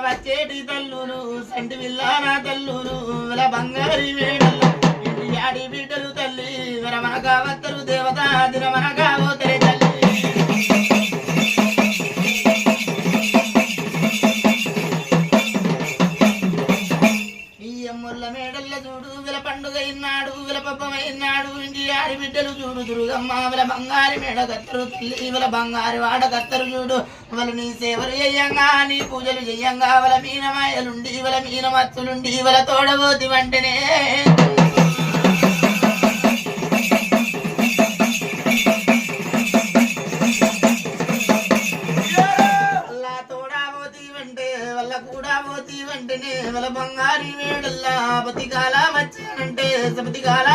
వచ్చేటి తల్లును సంటి విల్లానా తల్లును విల బంగారి మేడలు ఆడి బిడ్డలు తల్లి విరమన కావత్తరు దేవత దినమన కావోతరే తల్లి ఈ అమ్ముళ్ళ మేడల్ల చూడు విల పండుగ ఇన్నాడు విల పబ్బమైనాడు ఇంటి ఆడి బిడ్డలు చూడు దుర్గమ్మ విల బంగారి మేడ కత్తరు తల్లి విల బంగారి వాడ కత్తరు చూడు వల నీ సేవలు చెయ్యంగా నీ పూజలు చెయ్యంగా వల మీనమాయలుండి వల మీనమత్తులుండి వల తోడబోతి వంటనే వెంటనే వల బంగారి మేడల్లా పతికాల వచ్చానంటే సపతికాల